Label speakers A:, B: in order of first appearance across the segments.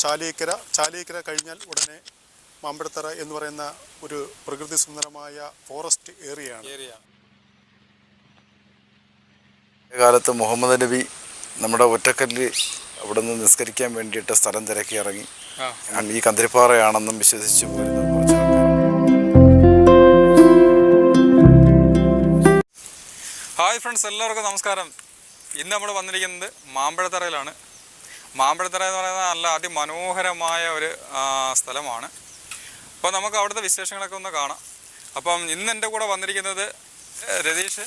A: ചാലിയേക്കര കഴിഞ്ഞാൽ ഉടനെ മാമ്പഴത്തറ എന്ന് പറയുന്ന ഒരു പ്രകൃതി സുന്ദരമായ ഫോറസ്റ്റ് ഏരിയയാണ്.
B: കാലത്ത് മുഹമ്മദ് നബി നമ്മുടെ ഒറ്റക്കല്ല് അവിടെ നിന്ന് നിസ്കരിക്കാൻ വേണ്ടിയിട്ട് സ്ഥലം തിരക്കി ഇറങ്ങി. ഈ കന്തിരിപ്പാറയാണെന്നും വിശ്വസിച്ചു പോരുന്ന കുറച്ച് ആൾക്കാർ.
C: ഹായ് ഫ്രണ്ട്സ്, എല്ലാവർക്കും നമസ്കാരം. ഇന്ന് നമ്മൾ വന്നിരിക്കുന്നത് മാമ്പഴത്തറയിലാണ്. മാമ്പഴത്തറ എന്ന് പറയുന്നത് നല്ല അതിമനോഹരമായ ഒരു സ്ഥലമാണ്. അപ്പോൾ നമുക്ക് അവിടുത്തെ വിശേഷങ്ങളൊക്കെ ഒന്ന് കാണാം. അപ്പം ഇന്ന് എൻ്റെ കൂടെ വന്നിരിക്കുന്നത് രതീഷ്,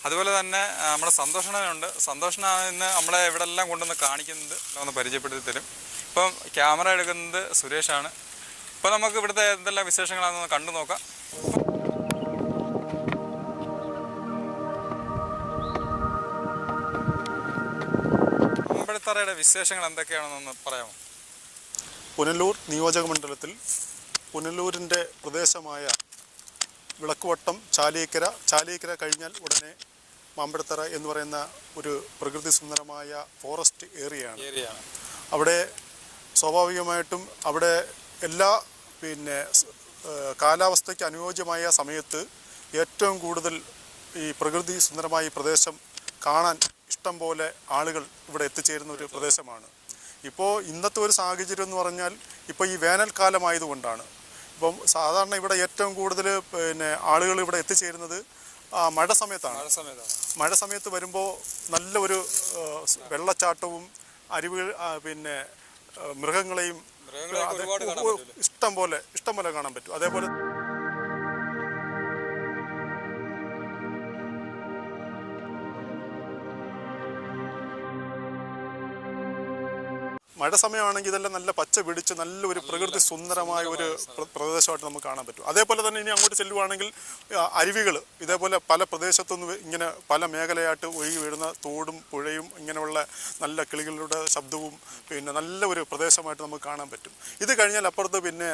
C: അതുപോലെ തന്നെ നമ്മുടെ സന്തോഷനുണ്ട്. സന്തോഷനാണ് ഇന്ന് നമ്മളെ ഇവിടെ എല്ലാം കൊണ്ടുവന്ന് കാണിക്കുന്നത്, ഒന്ന് പരിചയപ്പെടുത്തി തരും. ഇപ്പം ക്യാമറ എടുക്കുന്നത് സുരേഷാണ്. ഇപ്പോൾ നമുക്ക് ഇവിടുത്തെ എന്തെല്ലാം വിശേഷങ്ങളാണെന്ന് കണ്ടു നോക്കാം. മാമ്പഴത്തറയുടെ വിശേഷങ്ങൾ എന്തൊക്കെയാണെന്നൊന്ന് പറയാമോ?
A: പുനലൂർ നിയോജക മണ്ഡലത്തിൽ പുനലൂരിൻ്റെ പ്രദേശമായ വിളക്കുവട്ടം ചാലിയേക്കര കഴിഞ്ഞാൽ ഉടനെ മാമ്പഴത്തറ എന്ന് പറയുന്ന ഒരു പ്രകൃതി സുന്ദരമായ ഫോറസ്റ്റ് ഏരിയയാണ്. അവിടെ സ്വാഭാവികമായിട്ടും അവിടെ എല്ലാ കാലാവസ്ഥയ്ക്ക് അനുയോജ്യമായ സമയത്ത് ഏറ്റവും കൂടുതൽ ഈ പ്രകൃതി സുന്ദരമായ ഈ പ്രദേശം കാണാൻ ഇഷ്ടം പോലെ ആളുകൾ ഇവിടെ എത്തിച്ചേരുന്ന ഒരു പ്രദേശമാണ്. ഇപ്പോൾ ഇന്നത്തെ ഒരു സാഹചര്യം എന്ന് പറഞ്ഞാൽ ഇപ്പോൾ ഈ വേനൽക്കാലമായതുകൊണ്ടാണ്. ഇപ്പം സാധാരണ ഇവിടെ ഏറ്റവും കൂടുതൽ ആളുകൾ ഇവിടെ എത്തിച്ചേരുന്നത് മഴ സമയത്താണ്. മഴ സമയത്ത് വരുമ്പോൾ നല്ല ഒരു വെള്ളച്ചാട്ടവും അരുവികൾ മൃഗങ്ങളെയും ഇഷ്ടം പോലെ കാണാൻ പറ്റും. അതേപോലെ മഴ സമയമാണെങ്കിൽ ഇതെല്ലാം നല്ല പച്ച പിടിച്ച് നല്ലൊരു പ്രകൃതി സുന്ദരമായ ഒരു പ്രദേശമായിട്ട് നമുക്ക് കാണാൻ പറ്റും. അതേപോലെ തന്നെ ഇനി അങ്ങോട്ട് ചെല്ലുവാണെങ്കിൽ അരുവികൾ ഇതേപോലെ പല പ്രദേശത്തുനിന്ന് ഇങ്ങനെ പല മേഖലയായിട്ട് ഒഴുകി വീഴുന്ന തോടും പുഴയും ഇങ്ങനെയുള്ള നല്ല കിളികളുടെ ശബ്ദവും നല്ല ഒരു പ്രദേശമായിട്ട് നമുക്ക് കാണാൻ പറ്റും. ഇത് കഴിഞ്ഞാൽ അപ്പുറത്ത് പിന്നെ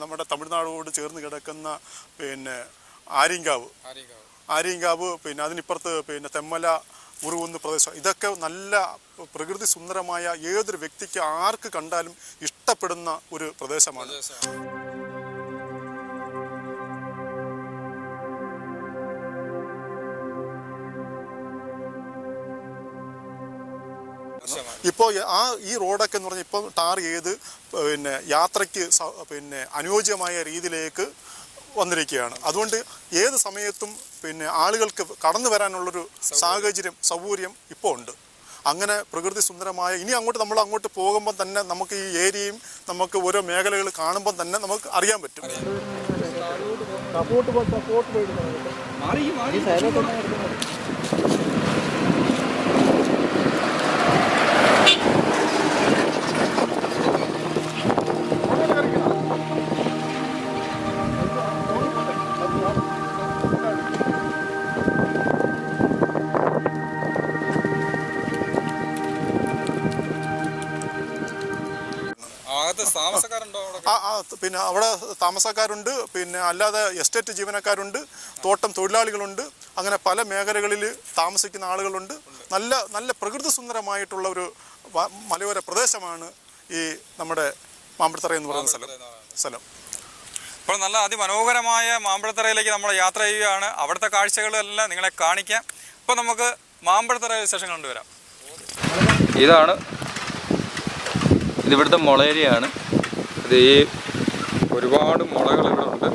A: നമ്മുടെ തമിഴ്നാടോട് ചേർന്ന് കിടക്കുന്ന ആര്യങ്കാവ് അതിനിപ്പുറത്ത് തെമ്മല ഉറുകുന്ന് പ്രദേശം. ഇതൊക്കെ നല്ല പ്രകൃതി സുന്ദരമായ ഏതൊരു വ്യക്തിക്ക് ആർക്ക് കണ്ടാലും ഇഷ്ടപ്പെടുന്ന ഒരു പ്രദേശമാണ്. ഇപ്പോൾ ഈ റോഡൊക്കെ എന്ന് പറഞ്ഞാൽ ഇപ്പം ടാർ ചെയ്ത് യാത്രയ്ക്ക് അനുയോജ്യമായ രീതിയിലേക്ക് വന്നിരിക്കുകയാണ്. അതുകൊണ്ട് ഏത് സമയത്തും ആളുകൾക്ക് കടന്നു വരാനുള്ളൊരു സൗകര്യം ഇപ്പോൾ ഉണ്ട്. അങ്ങനെ പ്രകൃതി സുന്ദരമായ ഇനി നമ്മൾ അങ്ങോട്ട് പോകുമ്പോൾ തന്നെ നമുക്ക് ഈ ഏരിയയും നമുക്ക് ഓരോ മേഖലകൾ കാണുമ്പോൾ തന്നെ നമുക്ക് അറിയാൻ പറ്റും. അവിടെ താമസക്കാരുണ്ട്, അല്ലാതെ എസ്റ്റേറ്റ് ജീവനക്കാരുണ്ട്, തോട്ടം തൊഴിലാളികളുണ്ട്. അങ്ങനെ പല മേഖലകളിൽ താമസിക്കുന്ന ആളുകളുണ്ട്. നല്ല പ്രകൃതി സുന്ദരമായിട്ടുള്ള ഒരു മലയോര പ്രദേശമാണ് ഈ നമ്മുടെ മാമ്പഴത്തറ എന്ന് പറയുന്ന സ്ഥലം.
C: ഇപ്പോൾ നല്ല അതിമനോഹരമായ മാമ്പഴത്തറയിലേക്ക് നമ്മൾ യാത്ര ചെയ്യുകയാണ്. അവിടുത്തെ കാഴ്ചകളെല്ലാം നിങ്ങളെ കാണിക്കാം. ഇപ്പോൾ നമുക്ക് മാമ്പഴത്തറ വിശേഷങ്ങൾ കൊണ്ടുവരാം.
D: ഇതിവിടുത്തെ മുളേരിയാണ്. ഇത് ഈ ഒരുപാട് മുളകൾ ഇവിടെ ഉണ്ട്.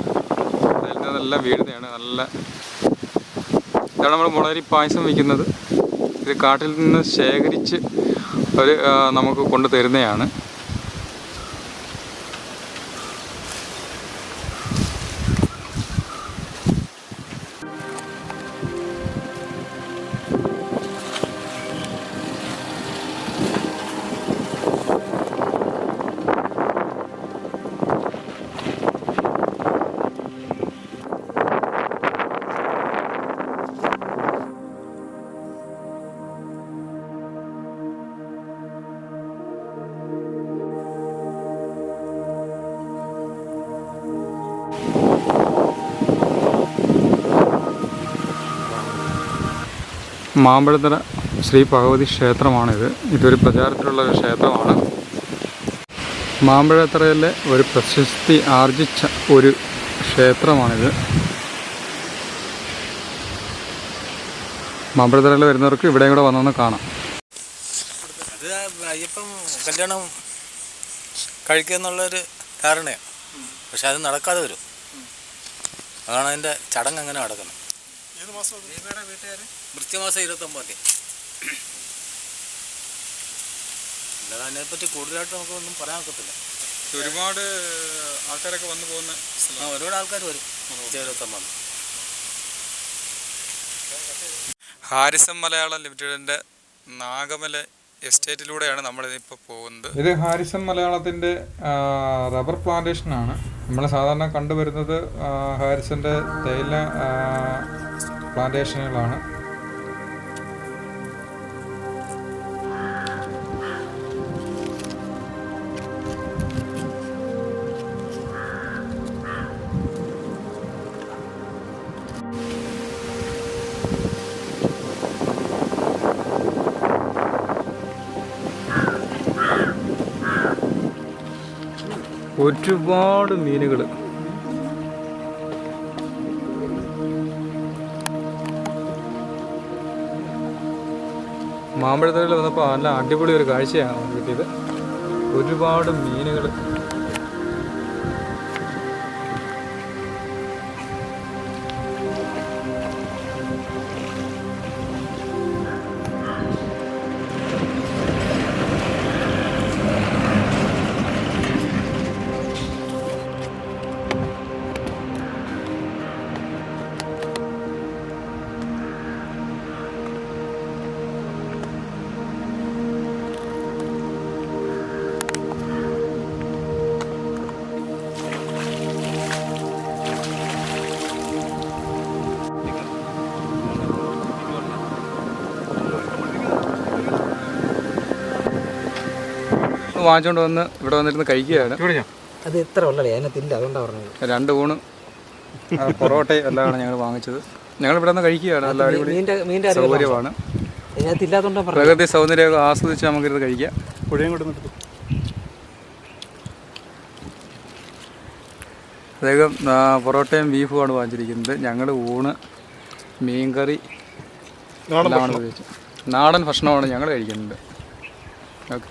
D: അതിൽ നിന്നെല്ലാം വീഴുന്നതാണ്. ഇതാണ് നമ്മൾ മുളേരി പായസം വയ്ക്കുന്നത്. ഇത് കാട്ടിൽ നിന്ന് ശേഖരിച്ച് അവർ നമുക്ക് കൊണ്ടു തരുന്നതാണ്. മാമ്പഴത്തറ ശ്രീ ഭഗവതി ക്ഷേത്രമാണിത്. ഇതൊരു പ്രചാരത്തിലുള്ള ഒരു ക്ഷേത്രമാണ്. മാമ്പഴത്തറയിലെ ഒരു പ്രശസ്തി ആർജിച്ച ഒരു ക്ഷേത്രമാണിത്. മാമ്പഴത്തറയിൽ വരുന്നവർക്ക് ഇവിടെയും കൂടെ വന്നൊന്ന് കാണാം.
E: അത് അയ്യപ്പം കല്യാണം കഴിക്കുക എന്നുള്ളൊരു ധാരണയാണ്. പക്ഷെ അത് നടക്കാതെ വരും. അതാണ് അതിൻ്റെ ചടങ്ങ് അങ്ങനെ നടക്കുന്നത്. വൃശ്ചികമാസം 29 അല്ലാതെ അതിനെപ്പറ്റി കൂടുതലായിട്ട് നമുക്കൊന്നും പറയാൻ ഒക്കത്തില്ല.
C: ഒരുപാട് ആൾക്കാരൊക്കെ വന്നു പോകുന്ന
E: ഒരുപാട് ആൾക്കാർ വരും 29.
C: ഹാരിസൺ മലയാളം ലിമിറ്റഡിൻ്റെ നാഗമല എസ്റ്റേറ്റിലൂടെയാണ് നമ്മളിപ്പോൾ പോകുന്നത്.
D: ഇത് ഹാരിസൺ മലയാളത്തിൻ്റെ റബ്ബർ പ്ലാന്റേഷനാണ്. നമ്മൾ സാധാരണ കണ്ടുവരുന്നത് ഹാരിസൻ്റെ തേയില പ്ലാന്റേഷനുകളാണ്. ഒരുപാട് മീനുകൾ. മാമ്പഴത്തറയിൽ വന്നപ്പോൾ നല്ല അടിപൊളി ഒരു കാഴ്ചയാണ് കിട്ടിയത്. ഒരുപാട് മീനുകൾ. വാങ്ങിച്ചുകൊണ്ട് വന്ന് ഇവിടെ വന്നിരുന്ന് കഴിക്കുകയാണ്.
F: അത് ഇത്ര ഉള്ളല്ലേ, അതിനകത്തില്ല, അതുകൊണ്ടാണ് പറഞ്ഞത്.
D: 2 ഊണ് പൊറോട്ടയും എല്ലാമാണ് ഞങ്ങൾ വാങ്ങിച്ചത്. ഞങ്ങൾ ഇവിടെ നിന്ന് കഴിക്കുകയാണ്. നല്ല അടിപൊളി സൗകര്യമാണ്.
F: ഇതിനകത്തില്ലാത്തതുകൊണ്ടാണ് പറഞ്ഞത്.
D: പ്രകൃതി സൗന്ദര്യമൊക്കെ ആസ്വദിച്ച് നമുക്കിത് കഴിക്കാം.
A: പുഴയും കൊണ്ട് നിർത്തും.
D: അദ്ദേഹം പൊറോട്ടയും ബീഫുമാണ് വാങ്ങിച്ചിരിക്കുന്നത്. ഞങ്ങൾ ഊണ്, മീൻകറി എല്ലാമാണ് ഉപയോഗിച്ചത്. നാടൻ ഭക്ഷണമാണ് ഞങ്ങൾ കഴിക്കുന്നത്. ഓക്കെ.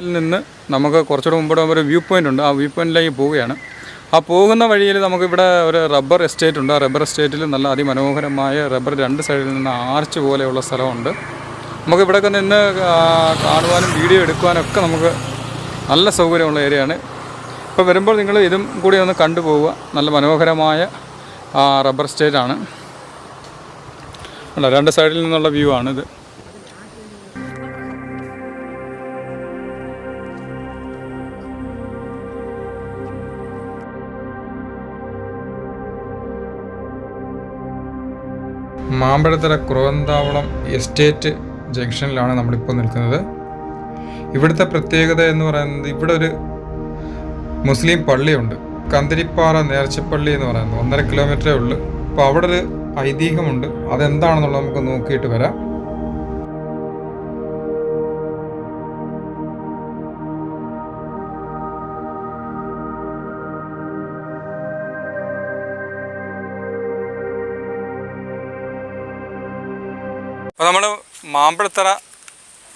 D: ഇതിൽ നിന്ന് നമുക്ക് കുറച്ചുകൂടെ മുമ്പോട്ട് ഒരു വ്യൂ പോയിൻ്റ് ഉണ്ട്. ആ വ്യൂ പോയിൻറ്റിലേക്ക് പോവുകയാണ്. ആ പോകുന്ന വഴിയിൽ നമുക്കിവിടെ ഒരു റബ്ബർ എസ്റ്റേറ്റ് ഉണ്ട്. ആ റബ്ബർ എസ്റ്റേറ്റിൽ നല്ല അതിമനോഹരമായ റബ്ബർ 2 സൈഡിൽ നിന്ന് ആർച്ച് പോലെയുള്ള സ്ഥലമുണ്ട്. നമുക്കിവിടെയൊക്കെ നിന്ന് കാണുവാനും വീഡിയോ എടുക്കുവാനും ഒക്കെ നമുക്ക് നല്ല സൗകര്യമുള്ള ഏരിയയാണ്. ഇപ്പോൾ വരുമ്പോൾ നിങ്ങൾ ഇതും കൂടി ഒന്ന് കണ്ടുപോവുക. നല്ല മനോഹരമായ റബ്ബർ എസ്റ്റേറ്റാണ്. അല്ല, 2 സൈഡിൽ നിന്നുള്ള വ്യൂ ആണിത്. മാമ്പഴത്തറ കുറവന്താവളം എസ്റ്റേറ്റ് ജംഗ്ഷനിലാണ് നമ്മളിപ്പോൾ നിൽക്കുന്നത്. ഇവിടുത്തെ പ്രത്യേകത എന്ന് പറയുന്നത്, ഇവിടെ ഒരു മുസ്ലിം പള്ളിയുണ്ട്. കന്തിരിപ്പാറ നേർച്ചപ്പള്ളി എന്ന് പറയുന്നത് 1.5 കിലോമീറ്ററേ ഉള്ളൂ. അപ്പോൾ അവിടെ ഒരു ഐതിഹ്യമുണ്ട്. അതെന്താണെന്നുള്ളത് നമുക്ക് നോക്കിയിട്ട് വരാം.
C: അപ്പോൾ നമ്മൾ മാമ്പഴത്തറ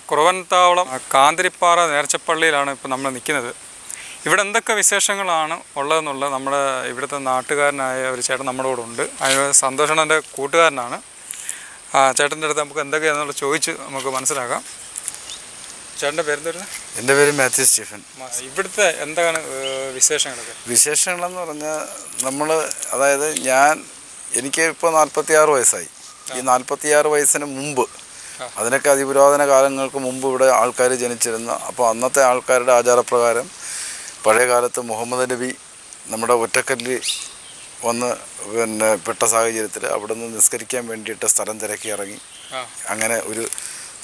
C: കുറവൻതാവളം കാന്തിരിപ്പാറ നേർച്ചപ്പള്ളിയിലാണ് ഇപ്പോൾ നമ്മൾ നിൽക്കുന്നത്. ഇവിടെ എന്തൊക്കെ വിശേഷങ്ങളാണ് ഉള്ളതെന്നുള്ളത് നമ്മുടെ ഇവിടുത്തെ നാട്ടുകാരനായ ഒരു ചേട്ടൻ നമ്മുടെ കൂടെ ഉണ്ട്. സന്തോഷാണ് എൻ്റെ കൂട്ടുകാരനാണ്. ചേട്ടൻ്റെ അടുത്ത് നമുക്ക് എന്തൊക്കെയാണെന്നുള്ളത് ചോദിച്ച് നമുക്ക് മനസ്സിലാക്കാം. ചേട്ടൻ്റെ പേരെന്തായിരുന്നു?
B: എൻ്റെ പേര് മാത്യു സ്റ്റീഫൻ.
C: ഇവിടുത്തെ എന്താണ് വിശേഷങ്ങളൊക്കെ?
B: വിശേഷങ്ങളെന്ന് പറഞ്ഞാൽ അതായത് എനിക്ക് ഇപ്പോൾ 46 വയസ്സായി. ഈ 46 വയസ്സിന് മുമ്പ്, അതിനൊക്കെ അതിപുരാതന കാലങ്ങൾക്ക് മുമ്പ് ഇവിടെ ആൾക്കാർ ജനിച്ചിരുന്ന. അപ്പോൾ അന്നത്തെ ആൾക്കാരുടെ ആചാരപ്രകാരം പഴയ കാലത്ത് മുഹമ്മദ് നബി നമ്മുടെ ഒറ്റക്കല്ലിൽ വന്ന് പെട്ട സാഹചര്യത്തിൽ അവിടെ നിന്ന് നിസ്കരിക്കാൻ വേണ്ടിയിട്ട് സ്ഥലം തിരക്കി ഇറങ്ങി. അങ്ങനെ ഒരു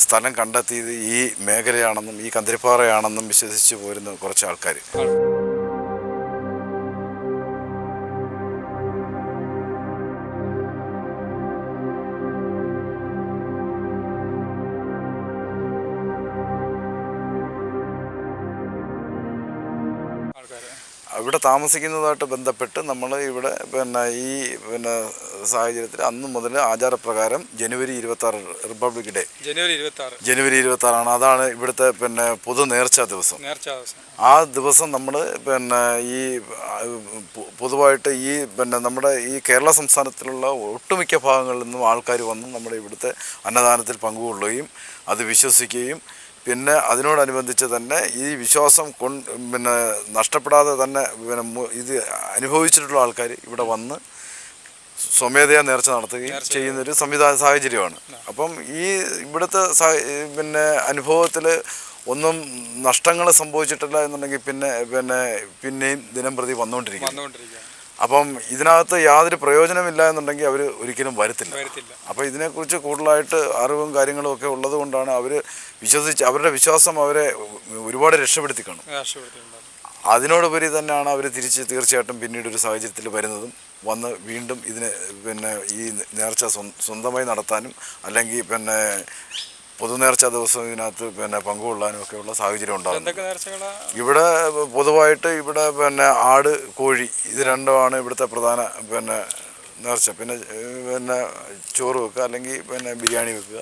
B: സ്ഥലം കണ്ടെത്തിയത് ഈ മേഖലയാണെന്നും ഈ കന്തിരിപ്പാറയാണെന്നും വിശ്വസിച്ച് പോരുന്ന കുറച്ച് ആൾക്കാർ. ഇവിടെ താമസിക്കുന്നതായിട്ട് ബന്ധപ്പെട്ട് നമ്മൾ ഇവിടെ ഈ സാഹചര്യത്തിൽ അന്ന് മുതൽ ആചാരപ്രകാരം ജനുവരി 26 റിപ്പബ്ലിക് ഡേ ജനുവരി 26 അതാണ് ഇവിടുത്തെ പൊതു നേർച്ച ദിവസം. ആ ദിവസം നമ്മൾ ഈ പൊതുവായിട്ട് ഈ നമ്മുടെ ഈ കേരള സംസ്ഥാനത്തിലുള്ള ഒട്ടുമിക്ക ഭാഗങ്ങളിൽ നിന്നും ആൾക്കാർ വന്ന് നമ്മുടെ ഇവിടുത്തെ അന്നദാനത്തിൽ പങ്കുകൊള്ളുകയും അത് വിശ്വസിക്കുകയും പിന്നെ അതിനോടനുബന്ധിച്ച് തന്നെ ഈ വിശ്വാസം നഷ്ടപ്പെടാതെ തന്നെ ഇത് അനുഭവിച്ചിട്ടുള്ള ആൾക്കാർ ഇവിടെ വന്ന് സ്വമേധയാ നേർച്ച നടത്തുകയും ചെയ്യുന്നൊരു സാഹചര്യമാണ്. അപ്പം ഈ ഇവിടുത്തെ അനുഭവത്തിൽ ഒന്നും നഷ്ടങ്ങൾ സംഭവിച്ചിട്ടില്ല എന്നുണ്ടെങ്കിൽ പിന്നെയും ദിനം പ്രതി വന്നുകൊണ്ടിരിക്കും. അപ്പം ഇതിനകത്ത് യാതൊരു പ്രയോജനമില്ല എന്നുണ്ടെങ്കിൽ അവർ ഒരിക്കലും വരത്തില്ല. അപ്പോൾ ഇതിനെക്കുറിച്ച് കൂടുതലായിട്ട് അറിവും കാര്യങ്ങളും ഒക്കെ ഉള്ളത് കൊണ്ടാണ് അവർ അവരുടെ വിശ്വാസം അവരെ ഒരുപാട് രക്ഷപ്പെടുത്തി കാണും. അതിനോടുപരി തന്നെയാണ് അവർ തീർച്ചയായിട്ടും പിന്നീട് ഒരു സാഹചര്യത്തിൽ വരുന്നതും വന്ന് വീണ്ടും ഇതിന് ഈ നേർച്ച സ്വന്തമായി നടത്താനും അല്ലെങ്കിൽ പൊതുനേർച്ച ദിവസം ഇതിനകത്ത് പങ്കുകൊള്ളാനും ഒക്കെയുള്ള സാഹചര്യം ഉണ്ടാകും. ഇവിടെ പൊതുവായിട്ട് ഇവിടെ ആട്, കോഴി ഇത് രണ്ടുമാണ് ഇവിടുത്തെ പ്രധാന നേർച്ച. പിന്നെ ചോറ് വെക്കുക അല്ലെങ്കിൽ ബിരിയാണി വെക്കുക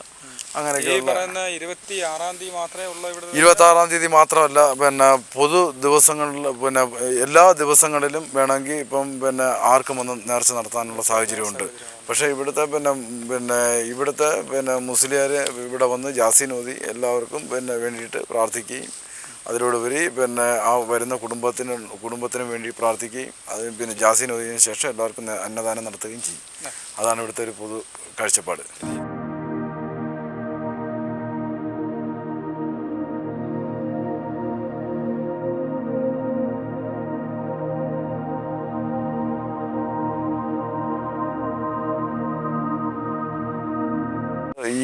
B: അങ്ങനെയൊക്കെയുള്ള. 26-ാം തീയതി മാത്രമല്ല പൊതു ദിവസങ്ങളിൽ എല്ലാ ദിവസങ്ങളിലും വേണമെങ്കിൽ ഇപ്പം ആർക്കും വന്ന് നേർച്ച നടത്താനുള്ള സാഹചര്യമുണ്ട്. പക്ഷേ ഇവിടുത്തെ ഇവിടുത്തെ മുസ്ലിംകാർ ഇവിടെ വന്ന് ജാസീൻ ഓതി എല്ലാവർക്കും വേണ്ടിയിട്ട് പ്രാർത്ഥിക്കുകയും അതിനോടുപരി ആ വരുന്ന കുടുംബത്തിന് വേണ്ടി പ്രാർത്ഥിക്കുകയും അത് ജാസീൻ ഓതിയതിനു ശേഷം എല്ലാവർക്കും അന്നദാനം നടത്തുകയും ചെയ്യും. അതാണ് ഇവിടുത്തെ ഒരു പൊതു കാഴ്ചപ്പാട്.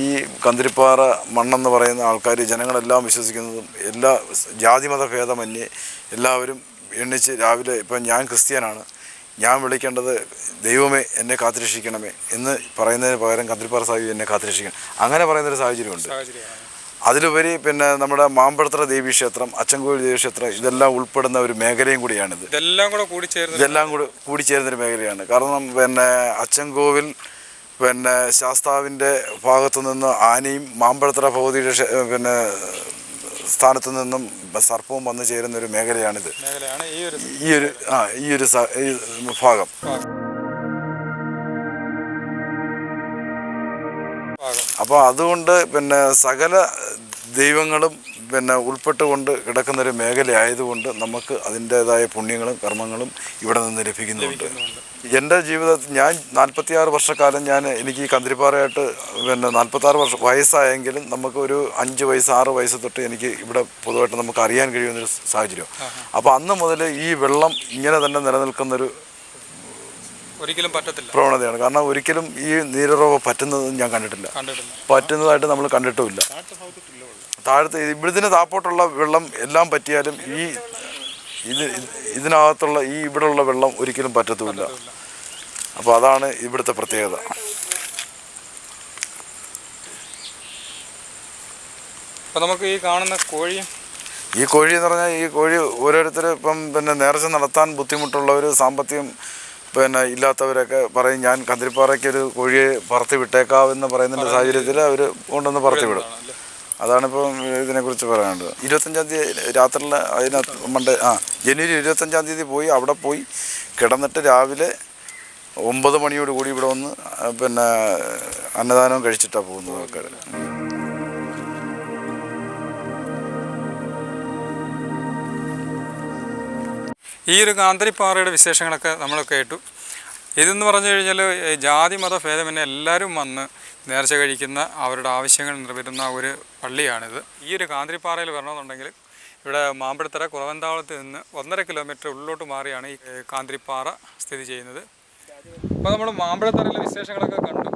B: ഈ കന്തിരിപ്പാറ മണ്ണെന്ന് പറയുന്ന ആൾക്കാർ ജനങ്ങളെല്ലാം വിശ്വസിക്കുന്നതും എല്ലാ ജാതിമത ഭേദമന്യേ എല്ലാവരും എണ്ണിച്ച് രാവിലെ ഇപ്പം ഞാൻ ക്രിസ്ത്യാനാണ്, ഞാൻ വിളിക്കേണ്ടത് ദൈവമേ എന്നെ കാത്തുരക്ഷിക്കണമേ എന്ന് പറയുന്നതിന് പകരം കന്തിരിപ്പാറ സാഹിബ് എന്നെ കാത്തുരക്ഷിക്കണം അങ്ങനെ പറയുന്നൊരു സാഹചര്യമുണ്ട്. അതിലുപരി നമ്മുടെ മാമ്പഴത്തറ ദേവീക്ഷേത്രം, അച്ചൻകോവിൽ ദേവീക്ഷേത്രം ഇതെല്ലാം ഉൾപ്പെടുന്ന ഒരു മേഖലയും കൂടിയാണിത്. ഇതെല്ലാം കൂടി കൂടിച്ചേരുന്നൊരു മേഖലയാണ്. കാരണം അച്ചൻകോവിൽ ശാസ്താവിൻ്റെ ഭാഗത്തു നിന്ന് ആനയും മാമ്പഴത്തറ ഭഗവതിയുടെ സ്ഥാനത്തു നിന്നും സർപ്പവും വന്നു ചേരുന്നൊരു മേഖലയാണിത്. ഈ ഒരു ഭാഗം. അപ്പോൾ അതുകൊണ്ട് സകല ദൈവങ്ങളും ഉൾപ്പെട്ടുകൊണ്ട് കിടക്കുന്നൊരു മേഖലയായതുകൊണ്ട് നമുക്ക് അതിൻ്റേതായ പുണ്യങ്ങളും കർമ്മങ്ങളും ഇവിടെ നിന്ന് ലഭിക്കുന്നുണ്ട്. എൻ്റെ ജീവിതത്തിൽ ഞാൻ 46 വർഷക്കാലം എനിക്ക് ഈ കന്തിരിപ്പാറയായിട്ട് 46 വയസ്സായെങ്കിലും നമുക്കൊരു 5 വയസ്സ് 6 വയസ്സ് തൊട്ട് എനിക്ക് ഇവിടെ പൊതുവായിട്ട് നമുക്ക് അറിയാൻ കഴിയുന്നൊരു സാഹചര്യം. അപ്പോൾ അന്ന് മുതൽ ഈ വെള്ളം ഇങ്ങനെ തന്നെ നിലനിൽക്കുന്നൊരു പ്രവണതയാണ്. കാരണം ഒരിക്കലും ഈ നീരുറവ് പറ്റുന്നത് ഞാൻ കണ്ടിട്ടില്ല, പറ്റുന്നതായിട്ട് നമ്മൾ കണ്ടിട്ടുമില്ല. താഴത്ത് ഇവിടുന്ന് താപ്പോട്ടുള്ള വെള്ളം എല്ലാം പറ്റിയാലും ഇതിനകത്തുള്ള ഇവിടെയുള്ള വെള്ളം ഒരിക്കലും പറ്റത്തുമില്ല. അപ്പോൾ അതാണ് ഇവിടുത്തെ പ്രത്യേകത.
C: അപ്പോൾ നമുക്ക് ഈ കാണുന്ന കോഴി
B: എന്ന് പറഞ്ഞാൽ ഈ കോഴി ഓരോരുത്തർ ഇപ്പം നേർച്ച നടത്താൻ ബുദ്ധിമുട്ടുള്ളവർ, സാമ്പത്തികം ഇല്ലാത്തവരൊക്കെ പറയും ഞാൻ കന്തിരിപ്പാറയ്ക്ക് ഒരു കോഴിയെ പറത്തി വിട്ടേക്കാവെന്ന് പറയുന്നതിൻ്റെ സാഹചര്യത്തിൽ അവർ കൊണ്ടുവന്ന് പറത്തി വിടും. അതാണിപ്പം ഇതിനെക്കുറിച്ച് പറയാനുള്ളത്. 25-ാം തീയതി രാത്രിയിൽ അതിനകത്ത് ജനുവരി 25-ാം തീയതി പോയി അവിടെ പോയി കിടന്നിട്ട് രാവിലെ 9 മണിയോട് കൂടി ഇവിടെ വന്ന് അന്നദാനവും കഴിച്ചിട്ടാണ് പോകുന്നത് ആൾക്കാർ.
C: ഈ ഒരു കാന്തിരിപ്പാറയുടെ വിശേഷങ്ങളൊക്കെ നമ്മൾ കേട്ടു. ഇതെന്ന് പറഞ്ഞു കഴിഞ്ഞാൽ ജാതി മത ഭേദമന്യേ എല്ലാവരും വന്ന് നേർച്ച കഴിക്കുന്ന അവരുടെ ആവശ്യങ്ങൾ നിറവേറ്റുന്ന ഒരു പള്ളിയാണിത്. ഈ ഒരു കാന്തിരിപ്പാറയിൽ വരണമെന്നുണ്ടെങ്കിൽ ഇവിടെ മാമ്പഴത്തറ കുറവന്താവളത്ത് നിന്ന് 1.5 കിലോമീറ്റർ ഉള്ളിലോട്ട് മാറിയാണ് ഈ കാന്തിരിപ്പാറ സ്ഥിതി ചെയ്യുന്നത്. അപ്പോൾ നമ്മൾ മാമ്പഴത്തറയിലെ വിശേഷങ്ങളൊക്കെ കണ്ടു.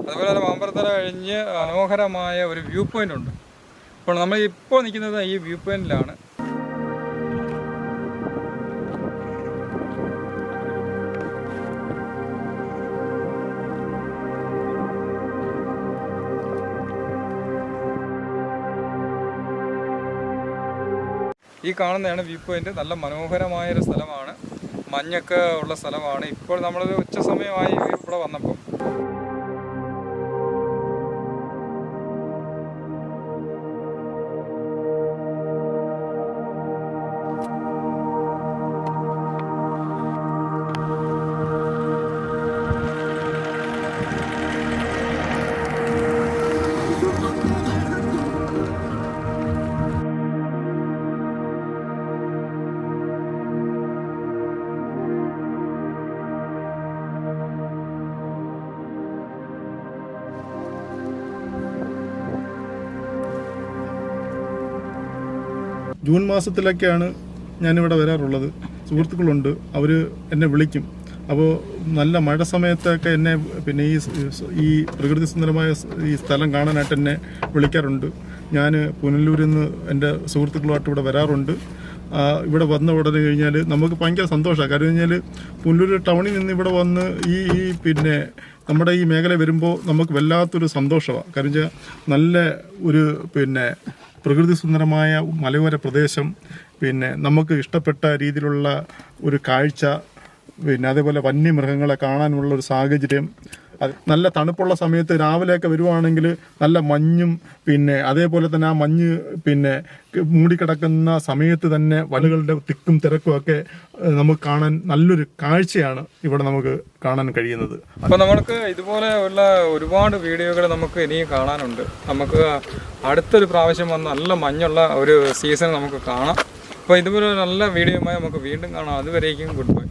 C: അതുപോലെ തന്നെ മാമ്പഴത്തറ കഴിഞ്ഞ് മനോഹരമായ ഒരു വ്യൂ പോയിൻ്റ് ഉണ്ട്. അപ്പോൾ നമ്മൾ ഇപ്പോൾ നിൽക്കുന്നത് ഈ വ്യൂ പോയിൻറ്റിലാണ്. ഈ കാണുന്നതാണ് വ്യൂ പോയിന്റ്. നല്ല മനോഹരമായൊരു സ്ഥലമാണ്, മഞ്ഞൊക്കെ ഉള്ള സ്ഥലമാണ്. ഇപ്പോൾ നമ്മളൊരു ഉച്ച സമയമായി ഇവിടെ വന്നപ്പോൾ.
A: ജൂൺ മാസത്തിലൊക്കെയാണ് ഞാനിവിടെ വരാറുള്ളത്. സുഹൃത്തുക്കളുണ്ട്, അവർ എന്നെ വിളിക്കും. അപ്പോൾ നല്ല മഴ സമയത്തൊക്കെ എന്നെ പിന്നെ ഈ പ്രകൃതി സുന്ദരമായ ഈ സ്ഥലം കാണാനായിട്ട് എന്നെ വിളിക്കാറുണ്ട്. ഞാൻ പുനലൂരിൽ നിന്ന് എൻ്റെ സുഹൃത്തുക്കളുമായിട്ട് ഇവിടെ വരാറുണ്ട്. ഇവിടെ വന്ന ഉടനെ കഴിഞ്ഞാൽ നമുക്ക് ഭയങ്കര സന്തോഷമാണ്. കാരണം കഴിഞ്ഞാൽ പുനലൂർ ടൗണിൽ നിന്ന് ഇവിടെ വന്ന് ഈ പിന്നെ നമ്മുടെ ഈ മേഖല വരുമ്പോൾ നമുക്ക് വല്ലാത്തൊരു സന്തോഷമാണ്. കാരണം വെച്ചാൽ നല്ല ഒരു പിന്നെ പ്രകൃതി സുന്ദരമായ മലയോര പ്രദേശം, പിന്നെ നമുക്ക് ഇഷ്ടപ്പെട്ട രീതിയിലുള്ള ഒരു കാഴ്ച, പിന്നെ അതേപോലെ വന്യമൃഗങ്ങളെ കാണാനുള്ള ഒരു സാഹചര്യം. അത് നല്ല തണുപ്പുള്ള സമയത്ത് രാവിലെയൊക്കെ വരുവാണെങ്കിൽ നല്ല മഞ്ഞും, പിന്നെ അതേപോലെ തന്നെ ആ മഞ്ഞ് പിന്നെ മൂടിക്കിടക്കുന്ന സമയത്ത് തന്നെ വനങ്ങളുടെ തിക്കും തിരക്കും ഒക്കെ നമുക്ക് കാണാൻ നല്ലൊരു കാഴ്ചയാണ് ഇവിടെ നമുക്ക് കാണാൻ കഴിയുന്നത്.
C: അപ്പോൾ നമുക്ക് ഇതുപോലെ ഉള്ള ഒരുപാട് വീഡിയോകൾ നമുക്ക് ഇനിയും കാണാനുണ്ട്. നമുക്ക് അടുത്തൊരു പ്രാവശ്യം വന്ന് നല്ല മഞ്ഞുള്ള ഒരു സീസൺ നമുക്ക് കാണാം. അപ്പോൾ ഇതുപോലെ നല്ല വീഡിയോയുമായി നമുക്ക് വീണ്ടും കാണാം. അതുവരേക്കും ഗുഡ് ബൈ.